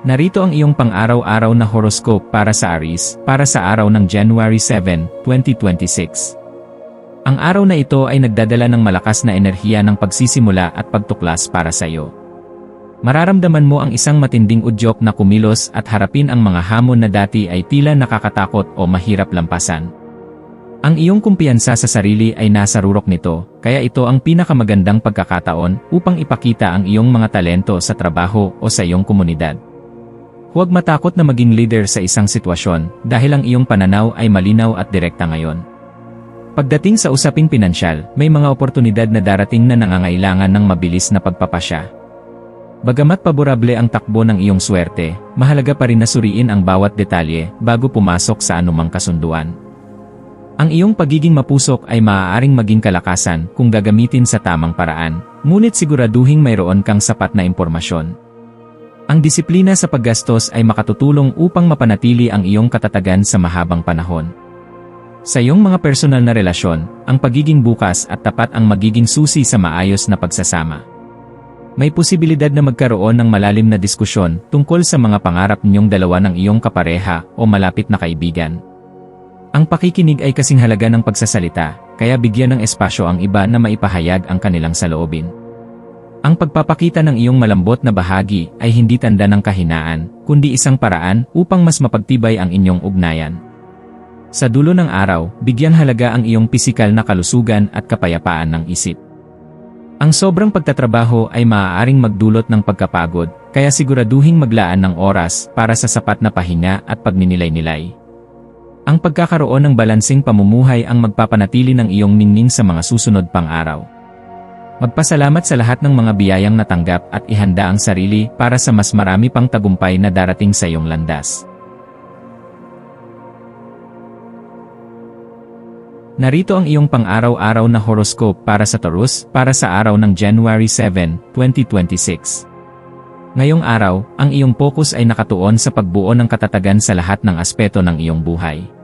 Narito ang iyong pang-araw-araw na horoscope para sa Aries, para sa araw ng January 7, 2026. Ang araw na ito ay nagdadala ng malakas na enerhiya ng pagsisimula at pagtuklas para sa iyo. Mararamdaman mo ang isang matinding udyok na kumilos at harapin ang mga hamon na dati ay tila nakakatakot o mahirap lampasan. Ang iyong kumpiyansa sa sarili ay nasa rurok nito, kaya ito ang pinakamagandang pagkakataon upang ipakita ang iyong mga talento sa trabaho o sa iyong komunidad. Huwag matakot na maging leader sa isang sitwasyon dahil ang iyong pananaw ay malinaw at direkta ngayon. Pagdating sa usaping pinansyal, may mga oportunidad na darating na nangangailangan ng mabilis na pagpapasya. Bagamat paborable ang takbo ng iyong swerte, mahalaga pa rin na suriin ang bawat detalye bago pumasok sa anumang kasunduan. Ang iyong pagiging mapusok ay maaaring maging kalakasan kung gagamitin sa tamang paraan, ngunit siguraduhing mayroon kang sapat na impormasyon. Ang disiplina sa paggastos ay makatutulong upang mapanatili ang iyong katatagan sa mahabang panahon. Sa iyong mga personal na relasyon, ang pagiging bukas at tapat ang magiging susi sa maayos na pagsasama. May posibilidad na magkaroon ng malalim na diskusyon tungkol sa mga pangarap ninyong dalawa ng iyong kapareha o malapit na kaibigan. Ang pakikinig ay kasing halaga ng pagsasalita, kaya bigyan ng espasyo ang iba na maipahayag ang kanilang saloobin. Ang pagpapakita ng iyong malambot na bahagi ay hindi tanda ng kahinaan, kundi isang paraan upang mas mapagtibay ang inyong ugnayan. Sa dulo ng araw, bigyan halaga ang iyong pisikal na kalusugan at kapayapaan ng isip. Ang sobrang pagtatrabaho ay maaaring magdulot ng pagkapagod, kaya siguraduhing maglaan ng oras para sa sapat na pahinga at pagninilay-nilay. Ang pagkakaroon ng balansing pamumuhay ang magpapanatili ng iyong ningning sa mga susunod pang araw. Magpasalamat sa lahat ng mga biyayang natanggap at ihanda ang sarili para sa mas marami pang tagumpay na darating sa iyong landas. Narito ang iyong pang-araw-araw na horoscope para sa Taurus, para sa araw ng January 7, 2026. Ngayong araw, ang iyong focus ay nakatuon sa pagbuo ng katatagan sa lahat ng aspeto ng iyong buhay.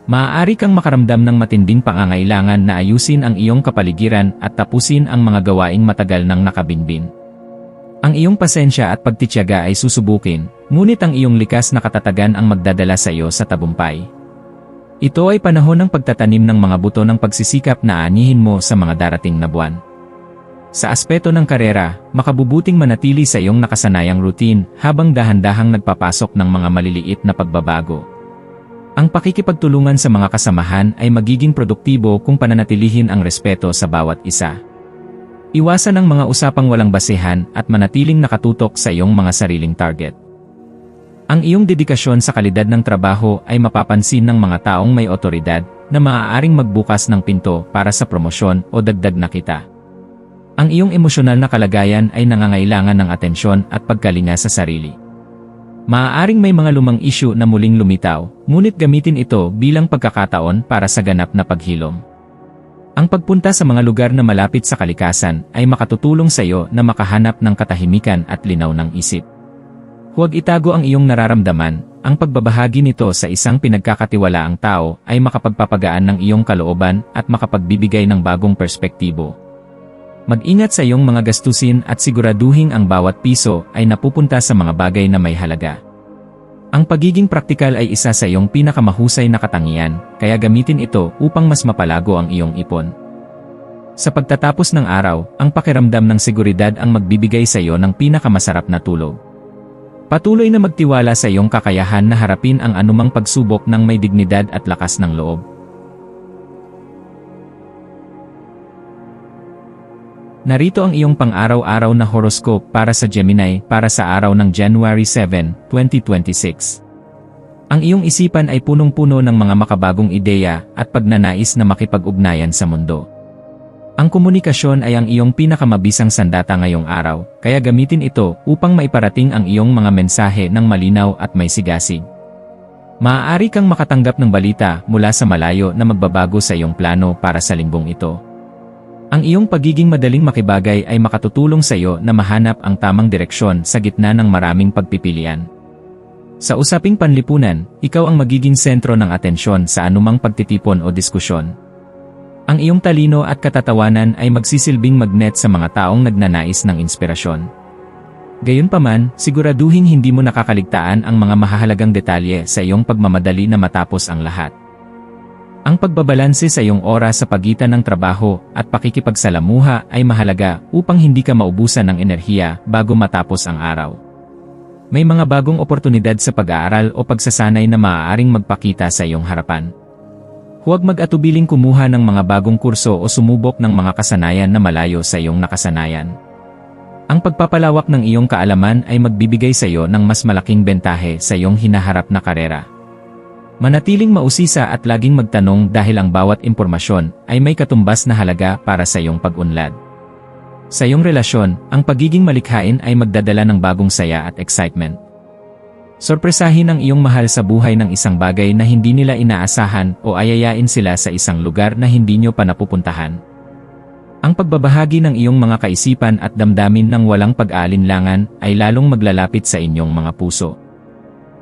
Maaari kang makaramdam ng matinding pangangailangan na ayusin ang iyong kapaligiran at tapusin ang mga gawaing matagal nang nakabinbin. Ang iyong pasensya at pagtitiyaga ay susubukin, ngunit ang iyong likas na katatagan ang magdadala sa iyo sa tagumpay. Ito ay panahon ng pagtatanim ng mga buto ng pagsisikap na anihin mo sa mga darating na buwan. Sa aspeto ng karera, makabubuting manatili sa iyong nakasanayang routine habang dahan-dahang nagpapasok ng mga maliliit na pagbabago. Ang pakikipagtulungan sa mga kasamahan ay magiging produktibo kung pananatilihin ang respeto sa bawat isa. Iwasan ang mga usapang walang basehan at manatiling nakatutok sa iyong mga sariling target. Ang iyong dedikasyon sa kalidad ng trabaho ay mapapansin ng mga taong may otoridad na maaaring magbukas ng pinto para sa promosyon o dagdag na kita. Ang iyong emosyonal na kalagayan ay nangangailangan ng atensyon at pagkalinga sa sarili. Maaaring may mga lumang isyu na muling lumitaw, ngunit gamitin ito bilang pagkakataon para sa ganap na paghilom. Ang pagpunta sa mga lugar na malapit sa kalikasan ay makatutulong sa iyo na makahanap ng katahimikan at linaw ng isip. Huwag itago ang iyong nararamdaman, ang pagbabahagi nito sa isang pinagkakatiwalaang tao ay makapagpapagaan ng iyong kalooban at makapagbibigay ng bagong perspektibo. Mag-ingat sa iyong mga gastusin at siguraduhing ang bawat piso ay napupunta sa mga bagay na may halaga. Ang pagiging praktikal ay isa sa iyong pinakamahusay na katangian, kaya gamitin ito upang mas mapalago ang iyong ipon. Sa pagtatapos ng araw, ang pakiramdam ng seguridad ang magbibigay sa iyo ng pinakamasarap na tulog. Patuloy na magtiwala sa iyong kakayahan na harapin ang anumang pagsubok ng may dignidad at lakas ng loob. Narito ang iyong pang-araw-araw na horoscope para sa Gemini para sa araw ng January 7, 2026. Ang iyong isipan ay punong-puno ng mga makabagong ideya at pagnanais na makipag-ugnayan sa mundo. Ang komunikasyon ay ang iyong pinakamabisang sandata ngayong araw, kaya gamitin ito upang maiparating ang iyong mga mensahe ng malinaw at may sigasig. Maaari kang makatanggap ng balita mula sa malayo na magbabago sa iyong plano para sa linggong ito. Ang iyong pagiging madaling makibagay ay makatutulong sa iyo na mahanap ang tamang direksyon sa gitna ng maraming pagpipilian. Sa usaping panlipunan, ikaw ang magiging sentro ng atensyon sa anumang pagtitipon o diskusyon. Ang iyong talino at katatawanan ay magsisilbing magnet sa mga taong nagnanais ng inspirasyon. Gayunpaman, siguraduhing hindi mo nakakaligtaan ang mga mahahalagang detalye sa iyong pagmamadali na matapos ang lahat. Ang pagbabalanse sa iyong oras sa pagitan ng trabaho at pakikipagsalamuha ay mahalaga upang hindi ka maubusan ng enerhiya bago matapos ang araw. May mga bagong oportunidad sa pag-aaral o pagsasanay na maaaring magpakita sa iyong harapan. Huwag mag-atubiling kumuha ng mga bagong kurso o sumubok ng mga kasanayan na malayo sa iyong nakasanayan. Ang pagpapalawak ng iyong kaalaman ay magbibigay sa iyo ng mas malaking bentahe sa iyong hinaharap na karera. Manatiling mausisa at laging magtanong dahil ang bawat impormasyon ay may katumbas na halaga para sa iyong pag-unlad. Sa iyong relasyon, ang pagiging malikhain ay magdadala ng bagong saya at excitement. Sorpresahin ang iyong mahal sa buhay ng isang bagay na hindi nila inaasahan o ayayain sila sa isang lugar na hindi nyo pa napupuntahan. Ang pagbabahagi ng iyong mga kaisipan at damdamin ng walang pag-aalinlangan ay lalong maglalapit sa inyong mga puso.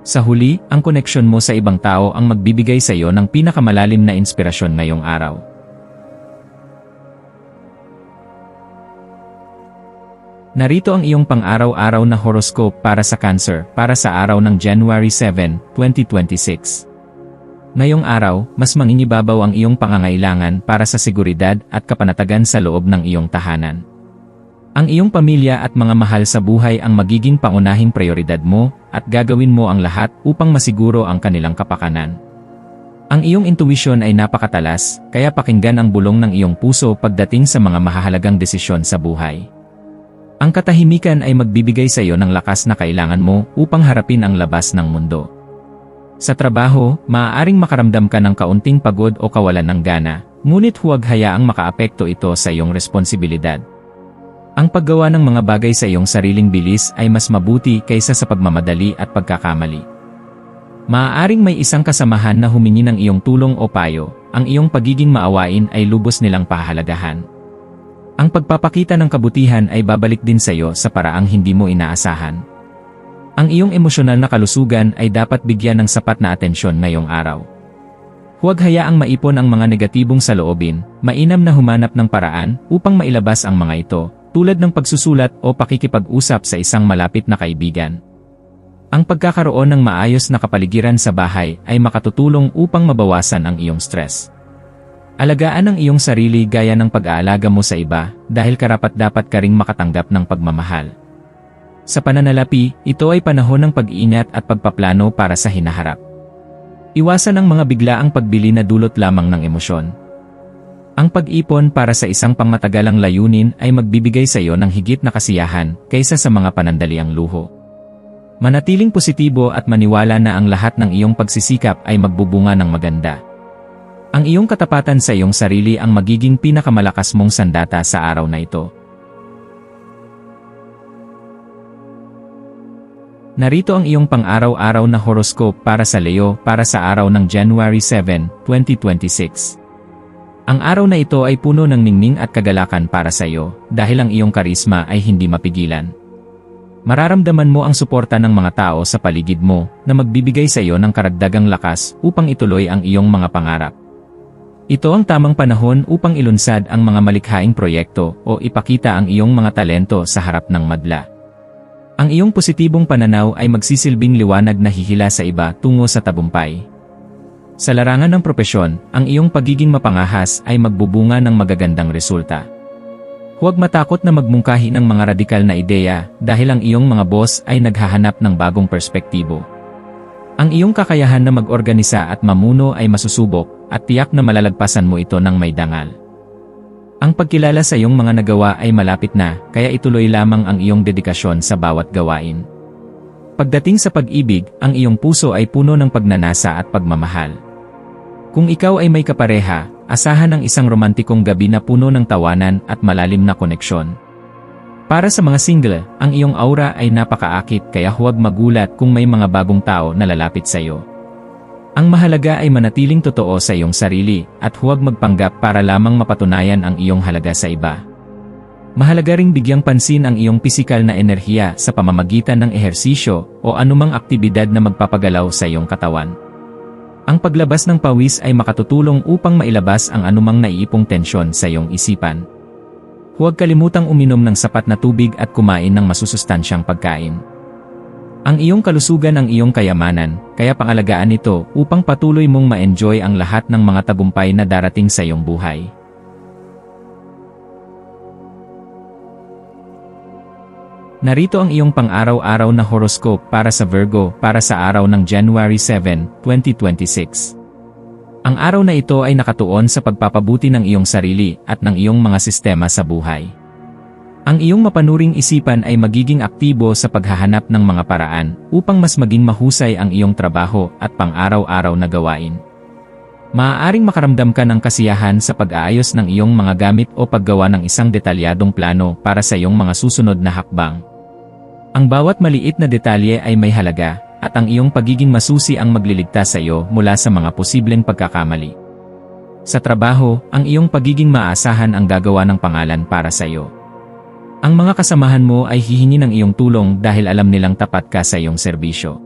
Sa huli, ang koneksyon mo sa ibang tao ang magbibigay sa iyo ng pinakamalalim na inspirasyon ngayong araw. Narito ang iyong pang-araw-araw na horoscope para sa Cancer para sa araw ng January 7, 2026. Ngayong araw, mas manginibabaw ang iyong pangangailangan para sa seguridad at kapanatagan sa loob ng iyong tahanan. Ang iyong pamilya at mga mahal sa buhay ang magiging pangunahing prioridad mo at gagawin mo ang lahat upang masiguro ang kanilang kapakanan. Ang iyong intuition ay napakatalas, kaya pakinggan ang bulong ng iyong puso pagdating sa mga mahahalagang desisyon sa buhay. Ang katahimikan ay magbibigay sa iyo ng lakas na kailangan mo upang harapin ang labas ng mundo. Sa trabaho, maaaring makaramdam ka ng kaunting pagod o kawalan ng gana, ngunit huwag hayaang makaapekto ito sa iyong responsibilidad. Ang paggawa ng mga bagay sa iyong sariling bilis ay mas mabuti kaysa sa pagmamadali at pagkakamali. Maaaring may isang kasamahan na humingi ng iyong tulong o payo, ang iyong pagiging maawain ay lubos nilang pahalagahan. Ang pagpapakita ng kabutihan ay babalik din sa iyo sa paraang hindi mo inaasahan. Ang iyong emosyonal na kalusugan ay dapat bigyan ng sapat na atensyon ngayong araw. Huwag hayaang maipon ang mga negatibong saloobin, mainam na humanap ng paraan upang mailabas ang mga ito, tulad ng pagsusulat o pakikipag-usap sa isang malapit na kaibigan. Ang pagkakaroon ng maayos na kapaligiran sa bahay ay makatutulong upang mabawasan ang iyong stress. Alagaan ang iyong sarili gaya ng pag-aalaga mo sa iba dahil karapat-dapat ka ring makatanggap ng pagmamahal. Sa pananalapi, ito ay panahon ng pag-iingat at pagpaplano para sa hinaharap. Iwasan ang mga biglaang pagbili na dulot lamang ng emosyon. Ang pag-ipon para sa isang pangmatagalang layunin ay magbibigay sa iyo ng higit na kasiyahan kaysa sa mga panandaliang luho. Manatiling positibo at maniwala na ang lahat ng iyong pagsisikap ay magbubunga ng maganda. Ang iyong katapatan sa iyong sarili ang magiging pinakamalakas mong sandata sa araw na ito. Narito ang iyong pang-araw-araw na horoscope para sa Leo para sa araw ng January 7, 2026. Ang araw na ito ay puno ng ningning at kagalakan para sa iyo dahil ang iyong karisma ay hindi mapigilan. Mararamdaman mo ang suporta ng mga tao sa paligid mo na magbibigay sa iyo ng karagdagang lakas upang ituloy ang iyong mga pangarap. Ito ang tamang panahon upang ilunsad ang mga malikhaing proyekto o ipakita ang iyong mga talento sa harap ng madla. Ang iyong positibong pananaw ay magsisilbing liwanag na hihila sa iba tungo sa tagumpay. Sa larangan ng propesyon, ang iyong pagiging mapangahas ay magbubunga ng magagandang resulta. Huwag matakot na magmungkahi ng mga radikal na ideya dahil ang iyong mga boss ay naghahanap ng bagong perspektibo. Ang iyong kakayahan na mag-organisa at mamuno ay masusubok at tiyak na malalagpasan mo ito ng may dangal. Ang pagkilala sa iyong mga nagawa ay malapit na, kaya ituloy lamang ang iyong dedikasyon sa bawat gawain. Pagdating sa pag-ibig, ang iyong puso ay puno ng pagnanasa at pagmamahal. Kung ikaw ay may kapareha, asahan ang isang romantikong gabi na puno ng tawanan at malalim na koneksyon. Para sa mga single, ang iyong aura ay napakaakit kaya huwag magulat kung may mga bagong tao na lalapit sa iyo. Ang mahalaga ay manatiling totoo sa iyong sarili at huwag magpanggap para lamang mapatunayan ang iyong halaga sa iba. Mahalaga ring bigyang pansin ang iyong pisikal na enerhiya sa pamamagitan ng ehersisyo o anumang aktibidad na magpapagalaw sa iyong katawan. Ang paglabas ng pawis ay makatutulong upang mailabas ang anumang naiipong tensyon sa iyong isipan. Huwag kalimutang uminom ng sapat na tubig at kumain ng masusustansyang pagkain. Ang iyong kalusugan ang iyong kayamanan, kaya pangalagaan ito upang patuloy mong ma-enjoy ang lahat ng mga tagumpay na darating sa iyong buhay. Narito ang iyong pang-araw-araw na horoscope para sa Virgo para sa araw ng January 7, 2026. Ang araw na ito ay nakatuon sa pagpapabuti ng iyong sarili at ng iyong mga sistema sa buhay. Ang iyong mapanuring isipan ay magiging aktibo sa paghahanap ng mga paraan upang mas maging mahusay ang iyong trabaho at pang-araw-araw na gawain. Maaaring makaramdam ka ng kasiyahan sa pag-aayos ng iyong mga gamit o paggawa ng isang detalyadong plano para sa iyong mga susunod na hakbang. Ang bawat maliit na detalye ay may halaga, at ang iyong pagiging masusi ang magliligtas sa iyo mula sa mga posibleng pagkakamali. Sa trabaho, ang iyong pagiging maasahan ang gagawa ng pangalan para sa iyo. Ang mga kasamahan mo ay hihingi ng iyong tulong dahil alam nilang tapat ka sa iyong serbisyo.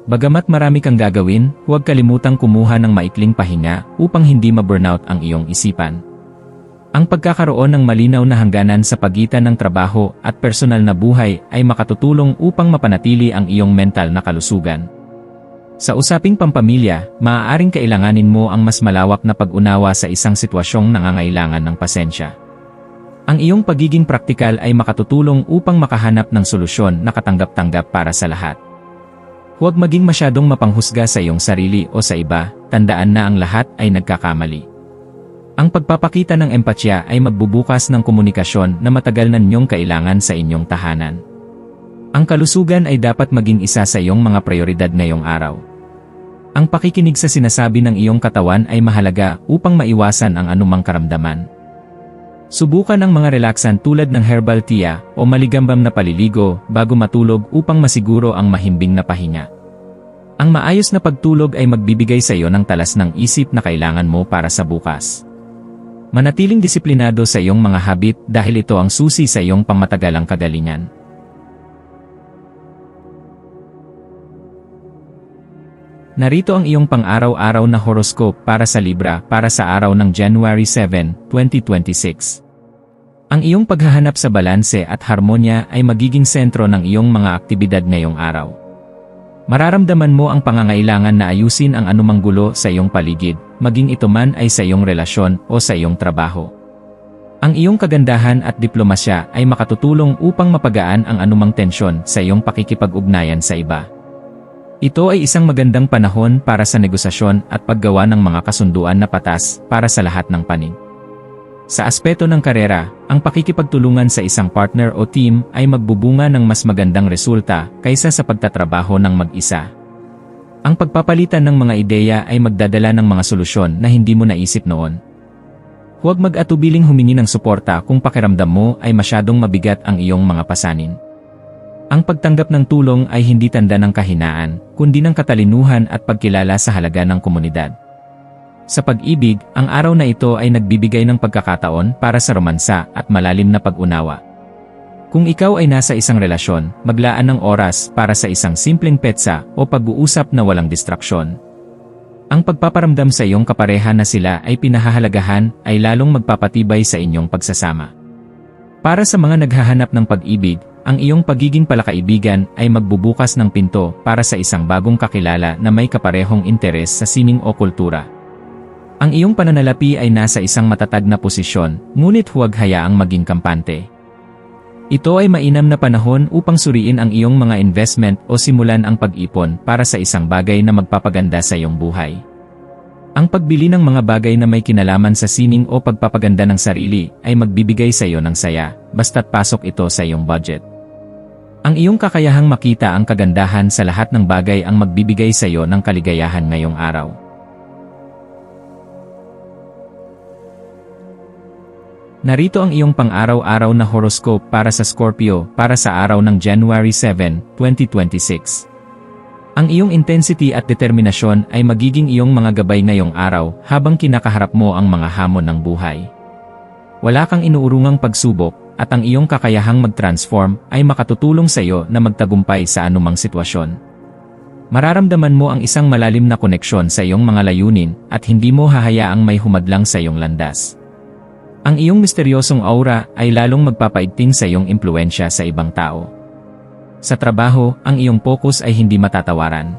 Bagamat marami kang gagawin, huwag kalimutang kumuha ng maikling pahinga upang hindi ma-burnout ang iyong isipan. Ang pagkakaroon ng malinaw na hangganan sa pagitan ng trabaho at personal na buhay ay makatutulong upang mapanatili ang iyong mental na kalusugan. Sa usaping pampamilya, maaaring kailanganin mo ang mas malawak na pag-unawa sa isang sitwasyong nangangailangan ng pasensya. Ang iyong pagiging praktikal ay makatutulong upang makahanap ng solusyon na katanggap-tanggap para sa lahat. Huwag maging masyadong mapanghusga sa iyong sarili o sa iba, tandaan na ang lahat ay nagkakamali. Ang pagpapakita ng empatya ay magbubukas ng komunikasyon na matagal na ninyong kailangan sa inyong tahanan. Ang kalusugan ay dapat maging isa sa iyong mga prioridad ngayong araw. Ang pakikinig sa sinasabi ng iyong katawan ay mahalaga upang maiwasan ang anumang karamdaman. Subukan ang mga relaksan tulad ng herbal tea o maligambam na paliligo bago matulog upang masiguro ang mahimbing na pahinga. Ang maayos na pagtulog ay magbibigay sa iyo ng talas ng isip na kailangan mo para sa bukas. Manatiling disiplinado sa iyong mga habit dahil ito ang susi sa iyong pangmatagalang kagalingan. Narito ang iyong pang-araw-araw na horoscope para sa Libra para sa araw ng January 7, 2026. Ang iyong paghahanap sa balanse at harmonya ay magiging sentro ng iyong mga aktibidad ngayong araw. Mararamdaman mo ang pangangailangan na ayusin ang anumang gulo sa iyong paligid, maging ito man ay sa iyong relasyon o sa iyong trabaho. Ang iyong kagandahan at diplomasya ay makatutulong upang mapagaan ang anumang tensyon sa iyong pakikipag-ugnayan sa iba. Ito ay isang magandang panahon para sa negosasyon at paggawa ng mga kasunduan na patas para sa lahat ng panig. Sa aspeto ng karera, ang pakikipagtulungan sa isang partner o team ay magbubunga ng mas magandang resulta kaysa sa pagtatrabaho ng mag-isa. Ang pagpapalitan ng mga ideya ay magdadala ng mga solusyon na hindi mo naisip noon. Huwag mag-atubiling humingi ng suporta kung pakiramdam mo ay masyadong mabigat ang iyong mga pasanin. Ang pagtanggap ng tulong ay hindi tanda ng kahinaan, kundi ng katalinuhan at pagkilala sa halaga ng komunidad. Sa pag-ibig, ang araw na ito ay nagbibigay ng pagkakataon para sa romansa at malalim na pag-unawa. Kung ikaw ay nasa isang relasyon, maglaan ng oras para sa isang simpleng petsa o pag-uusap na walang distraksyon. Ang pagpaparamdam sa iyong kapareha na sila ay pinahahalagahan ay lalong magpapatibay sa inyong pagsasama. Para sa mga naghahanap ng pag-ibig, ang iyong pagiging palakaibigan ay magbubukas ng pinto para sa isang bagong kakilala na may kaparehong interes sa sining o kultura. Ang iyong pananalapi ay nasa isang matatag na posisyon, ngunit huwag hayaang maging kampante. Ito ay mainam na panahon upang suriin ang iyong mga investment o simulan ang pag-ipon para sa isang bagay na magpapaganda sa iyong buhay. Ang pagbili ng mga bagay na may kinalaman sa sining o pagpapaganda ng sarili ay magbibigay sa iyo ng saya, basta't pasok ito sa iyong budget. Ang iyong kakayahang makita ang kagandahan sa lahat ng bagay ang magbibigay sa iyo ng kaligayahan ngayong araw. Narito ang iyong pang-araw-araw na horoscope para sa Scorpio para sa araw ng January 7, 2026. Ang iyong intensity at determinasyon ay magiging iyong mga gabay ngayong araw habang kinakaharap mo ang mga hamon ng buhay. Wala kang inuurungang pagsubok at ang iyong kakayahang mag-transform ay makatutulong sa iyo na magtagumpay sa anumang sitwasyon. Mararamdaman mo ang isang malalim na koneksyon sa iyong mga layunin at hindi mo hahayaang may humadlang sa iyong landas. Ang iyong misteryosong aura ay lalong magpapaigting sa iyong impluensya sa ibang tao. Sa trabaho, ang iyong focus ay hindi matatawaran.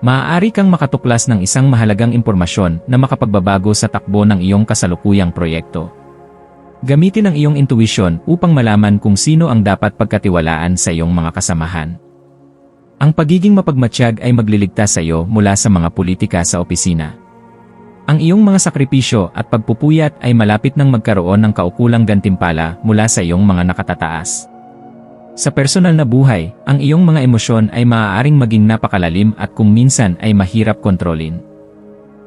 Maaari kang makatuklas ng isang mahalagang impormasyon na makapagbabago sa takbo ng iyong kasalukuyang proyekto. Gamitin ang iyong intuition upang malaman kung sino ang dapat pagkatiwalaan sa iyong mga kasamahan. Ang pagiging mapagmatsyag ay magliligtas sa iyo mula sa mga politika sa opisina. Ang iyong mga sakripisyo at pagpupuyat ay malapit nang magkaroon ng kaukulang gantimpala mula sa iyong mga nakatataas. Sa personal na buhay, ang iyong mga emosyon ay maaaring maging napakalalim at kung minsan ay mahirap kontrolin.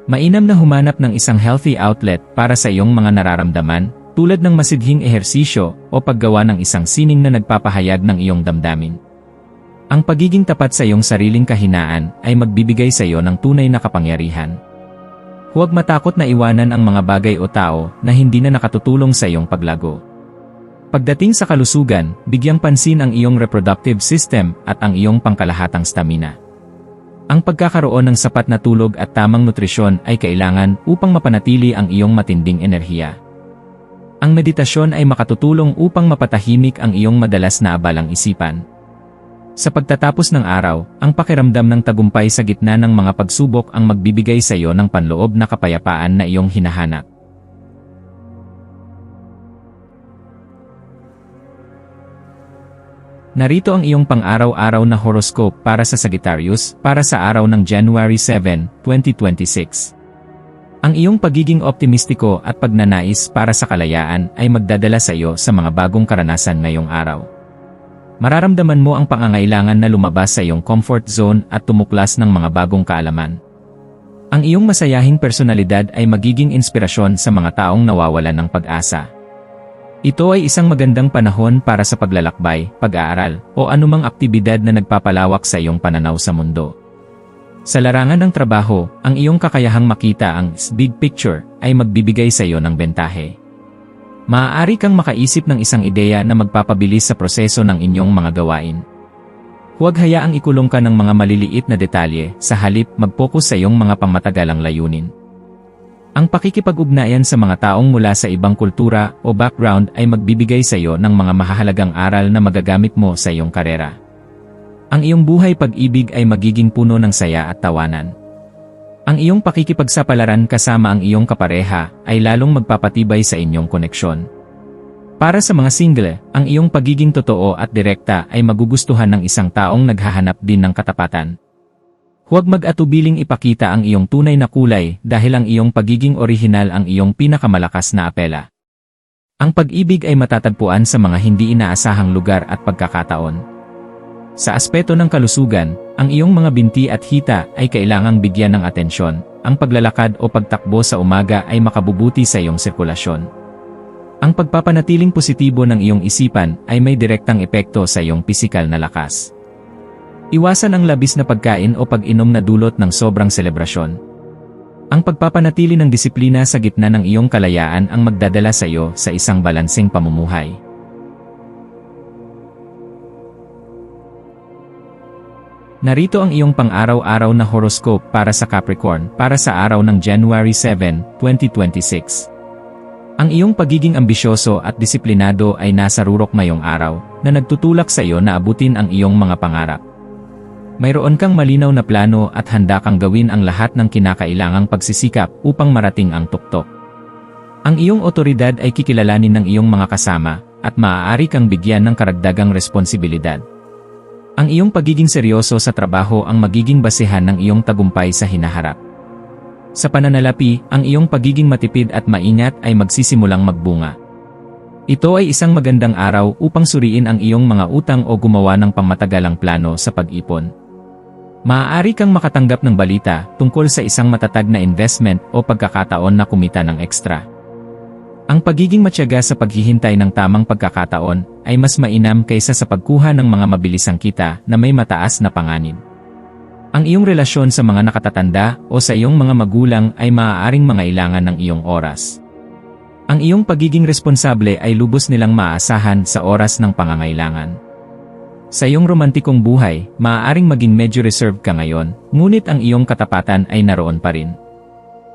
Mainam na humanap ng isang healthy outlet para sa iyong mga nararamdaman, tulad ng masidhing ehersisyo o paggawa ng isang sining na nagpapahayag ng iyong damdamin. Ang pagiging tapat sa iyong sariling kahinaan ay magbibigay sa iyo ng tunay na kapangyarihan. Huwag matakot na iwanan ang mga bagay o tao na hindi na nakatutulong sa iyong paglago. Pagdating sa kalusugan, bigyang pansin ang iyong reproductive system at ang iyong pangkalahatang stamina. Ang pagkakaroon ng sapat na tulog at tamang nutrisyon ay kailangan upang mapanatili ang iyong matinding enerhiya. Ang meditasyon ay makatutulong upang mapatahimik ang iyong madalas na abalang isipan. Sa pagtatapos ng araw, ang pakiramdam ng tagumpay sa gitna ng mga pagsubok ang magbibigay sa iyo ng panloob na kapayapaan na iyong hinahanap. Narito ang iyong pang-araw-araw na horoscope para sa Sagittarius para sa araw ng January 7, 2026. Ang iyong pagiging optimistiko at pagnanais para sa kalayaan ay magdadala sa iyo sa mga bagong karanasan ngayong araw. Mararamdaman mo ang pangangailangan na lumabas sa iyong comfort zone at tumuklas ng mga bagong kaalaman. Ang iyong masayahing personalidad ay magiging inspirasyon sa mga taong nawawalan ng pag-asa. Ito ay isang magandang panahon para sa paglalakbay, pag-aaral, o anumang aktibidad na nagpapalawak sa iyong pananaw sa mundo. Sa larangan ng trabaho, ang iyong kakayahang makita ang big picture ay magbibigay sa iyo ng bentahe. Maaari kang makaisip ng isang ideya na magpapabilis sa proseso ng inyong mga gawain. Huwag hayaang ikulong ka ng mga maliliit na detalye, sa halip mag-focus sa iyong mga pangmatagalang layunin. Ang pakikipag-ugnayan sa mga taong mula sa ibang kultura o background ay magbibigay sa iyo ng mga mahahalagang aral na magagamit mo sa iyong karera. Ang iyong buhay pag-ibig ay magiging puno ng saya at tawanan. Ang iyong pakikipagsapalaran kasama ang iyong kapareha ay lalong magpapatibay sa inyong koneksyon. Para sa mga single, ang iyong pagiging totoo at direkta ay magugustuhan ng isang taong naghahanap din ng katapatan. Huwag mag-atubiling ipakita ang iyong tunay na kulay dahil ang iyong pagiging orihinal ang iyong pinakamalakas na apela. Ang pag-ibig ay matatagpuan sa mga hindi inaasahang lugar at pagkakataon. Sa aspeto ng kalusugan, ang iyong mga binti at hita ay kailangang bigyan ng atensyon. Ang paglalakad o pagtakbo sa umaga ay makabubuti sa iyong sirkulasyon. Ang pagpapanatiling positibo ng iyong isipan ay may direktang epekto sa iyong pisikal na lakas. Iwasan ang labis na pagkain o pag-inom na dulot ng sobrang selebrasyon. Ang pagpapanatili ng disiplina sa gitna ng iyong kalayaan ang magdadala sa iyo sa isang balanseng pamumuhay. Narito ang iyong pang-araw-araw na horoscope para sa Capricorn para sa araw ng January 7, 2026. Ang iyong pagiging ambisyoso at disiplinado ay nasa rurok ngayong araw na nagtutulak sa iyo na abutin ang iyong mga pangarap. Mayroon kang malinaw na plano at handa kang gawin ang lahat ng kinakailangang pagsisikap upang marating ang tuktok. Ang iyong otoridad ay kikilalanin ng iyong mga kasama at maaari kang bigyan ng karagdagang responsibilidad. Ang iyong pagiging seryoso sa trabaho ang magiging basehan ng iyong tagumpay sa hinaharap. Sa pananalapi, ang iyong pagiging matipid at maingat ay magsisimulang magbunga. Ito ay isang magandang araw upang suriin ang iyong mga utang o gumawa ng pangmatagalang plano sa pag-ipon. Maaari kang makatanggap ng balita tungkol sa isang matatag na investment o pagkakataon na kumita ng ekstra. Ang pagiging matyaga sa paghihintay ng tamang pagkakataon ay mas mainam kaysa sa pagkuha ng mga mabilisang kita na may mataas na panganib. Ang iyong relasyon sa mga nakatatanda o sa iyong mga magulang ay maaaring mangailangan ng iyong oras. Ang iyong pagiging responsable ay lubos nilang maaasahan sa oras ng pangangailangan. Sa iyong romantikong buhay, maaaring maging medyo reserved ka ngayon, ngunit ang iyong katapatan ay naroon pa rin.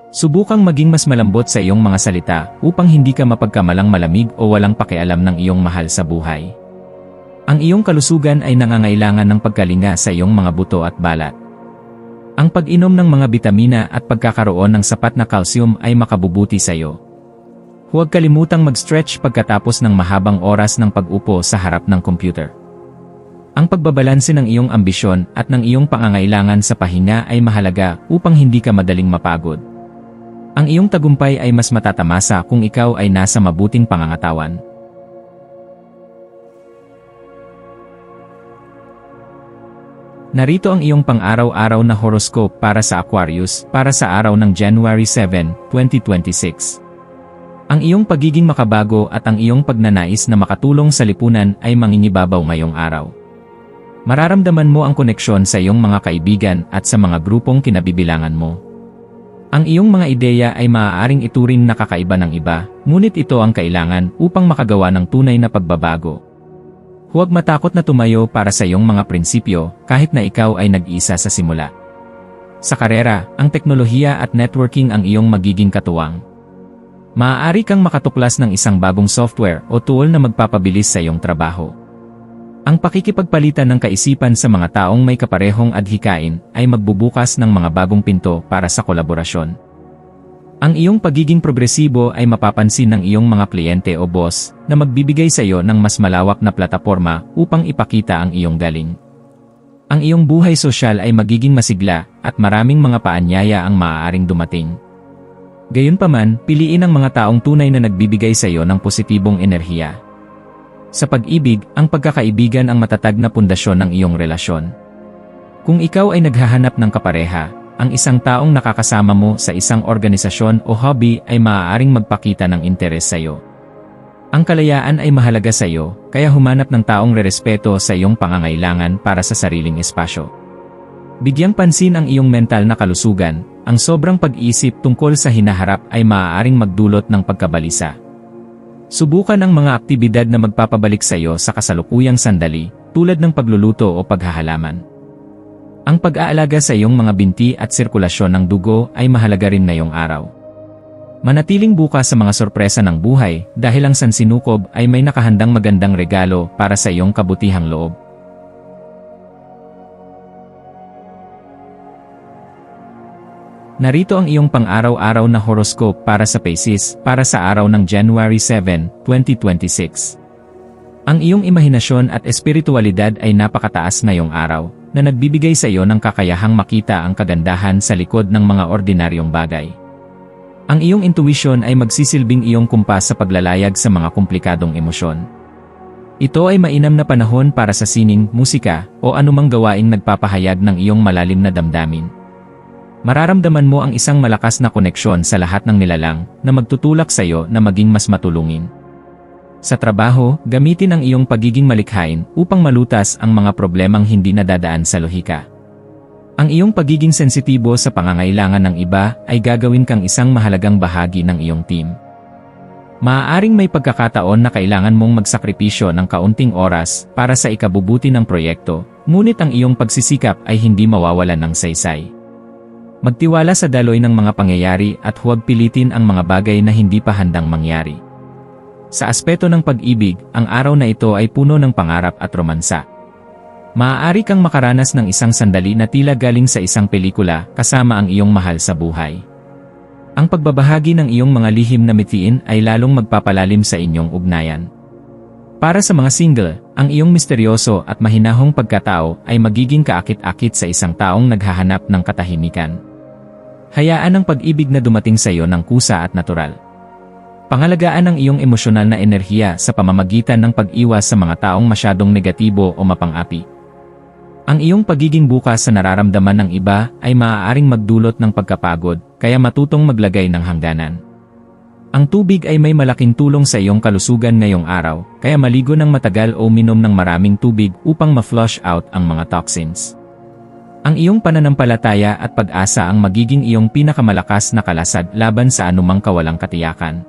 Subukang maging mas malambot sa iyong mga salita upang hindi ka mapagkamalang malamig o walang pakialam ng iyong mahal sa buhay. Ang iyong kalusugan ay nangangailangan ng pagkalinga sa iyong mga buto at balat. Ang pag-inom ng mga bitamina at pagkakaroon ng sapat na kalsiyum ay makabubuti sa iyo. Huwag kalimutang mag-stretch pagkatapos ng mahabang oras ng pag-upo sa harap ng computer. Ang pagbabalanse ng iyong ambisyon at ng iyong pangangailangan sa pahinga ay mahalaga upang hindi ka madaling mapagod. Ang iyong tagumpay ay mas matatamasa kung ikaw ay nasa mabuting pangangatawan. Narito ang iyong pang-araw-araw na horoscope para sa Aquarius para sa araw ng January 7, 2026. Ang iyong pagiging makabago at ang iyong pagnanais na makatulong sa lipunan ay mangingibabaw ngayong araw. Mararamdaman mo ang koneksyon sa iyong mga kaibigan at sa mga grupong kinabibilangan mo. Ang iyong mga ideya ay maaaring ituring na kakaiba ng iba, ngunit ito ang kailangan upang makagawa ng tunay na pagbabago. Huwag matakot na tumayo para sa iyong mga prinsipyo kahit na ikaw ay nag-iisa sa simula. Sa karera, ang teknolohiya at networking ang iyong magiging katuwang. Maaari kang makatuklas ng isang bagong software o tool na magpapabilis sa iyong trabaho. Ang pakikipagpalitan ng kaisipan sa mga taong may kaparehong adhikain ay magbubukas ng mga bagong pinto para sa kolaborasyon. Ang iyong pagiging progresibo ay mapapansin ng iyong mga kliyente o boss na magbibigay sa iyo ng mas malawak na plataporma upang ipakita ang iyong galing. Ang iyong buhay sosyal ay magiging masigla at maraming mga paanyaya ang maaaring dumating. Gayunpaman, piliin ang mga taong tunay na nagbibigay sa iyo ng positibong enerhiya. Sa pag-ibig, ang pagkakaibigan ang matatag na pundasyon ng iyong relasyon. Kung ikaw ay naghahanap ng kapareha, ang isang taong nakakasama mo sa isang organisasyon o hobby ay maaaring magpakita ng interes sa iyo. Ang kalayaan ay mahalaga sa iyo, kaya humanap ng taong rerespeto sa iyong pangangailangan para sa sariling espasyo. Bigyang pansin ang iyong mental na kalusugan, ang sobrang pag-iisip tungkol sa hinaharap ay maaaring magdulot ng pagkabalisa. Subukan ang mga aktibidad na magpapabalik sa iyo sa kasalukuyang sandali, tulad ng pagluluto o paghahalaman. Ang pag-aalaga sa iyong mga binti at sirkulasyon ng dugo ay mahalaga rin ngayong araw. Manatiling bukas sa mga sorpresa ng buhay dahil ang sansinukob ay may nakahandang magandang regalo para sa iyong kabutihang loob. Narito ang iyong pang-araw-araw na horoscope para sa Pisces para sa araw ng January 7, 2026. Ang iyong imahinasyon at espiritualidad ay napakataas ngayong araw, na nagbibigay sa iyo ng kakayahang makita ang kagandahan sa likod ng mga ordinaryong bagay. Ang iyong intuition ay magsisilbing iyong kumpas sa paglalayag sa mga komplikadong emosyon. Ito ay mainam na panahon para sa sining, musika, o anumang gawaing nagpapahayag ng iyong malalim na damdamin. Mararamdaman mo ang isang malakas na koneksyon sa lahat ng nilalang na magtutulak sa iyo na maging mas matulungin. Sa trabaho, gamitin ang iyong pagiging malikhain upang malutas ang mga problemang hindi nadadaan sa lohika. Ang iyong pagiging sensitibo sa pangangailangan ng iba ay gagawin kang isang mahalagang bahagi ng iyong team. Maaaring may pagkakataon na kailangan mong magsakripisyo ng kaunting oras para sa ikabubuti ng proyekto, ngunit ang iyong pagsisikap ay hindi mawawalan ng saysay. Magtiwala sa daloy ng mga pangyayari at huwag pilitin ang mga bagay na hindi pa handang mangyari. Sa aspeto ng pag-ibig, ang araw na ito ay puno ng pangarap at romansa. Maaari kang makaranas ng isang sandali na tila galing sa isang pelikula kasama ang iyong mahal sa buhay. Ang pagbabahagi ng iyong mga lihim na mitiin ay lalong magpapalalim sa inyong ugnayan. Para sa mga single, ang iyong misteryoso at mahinahong pagkatao ay magiging kaakit-akit sa isang taong naghahanap ng katahimikan. Hayaan ang pag-ibig na dumating sa iyo ng kusa at natural. Pangalagaan ang iyong emosyonal na enerhiya sa pamamagitan ng pag-iwas sa mga taong masyadong negatibo o mapang-api. Ang iyong pagiging bukas sa nararamdaman ng iba ay maaaring magdulot ng pagkapagod, kaya matutong maglagay ng hangganan. Ang tubig ay may malaking tulong sa iyong kalusugan ngayong araw, kaya maligo ng matagal o minom ng maraming tubig upang ma-flush out ang mga toxins. Ang iyong pananampalataya at pag-asa ang magiging iyong pinakamalakas na kalasad laban sa anumang kawalang katiyakan.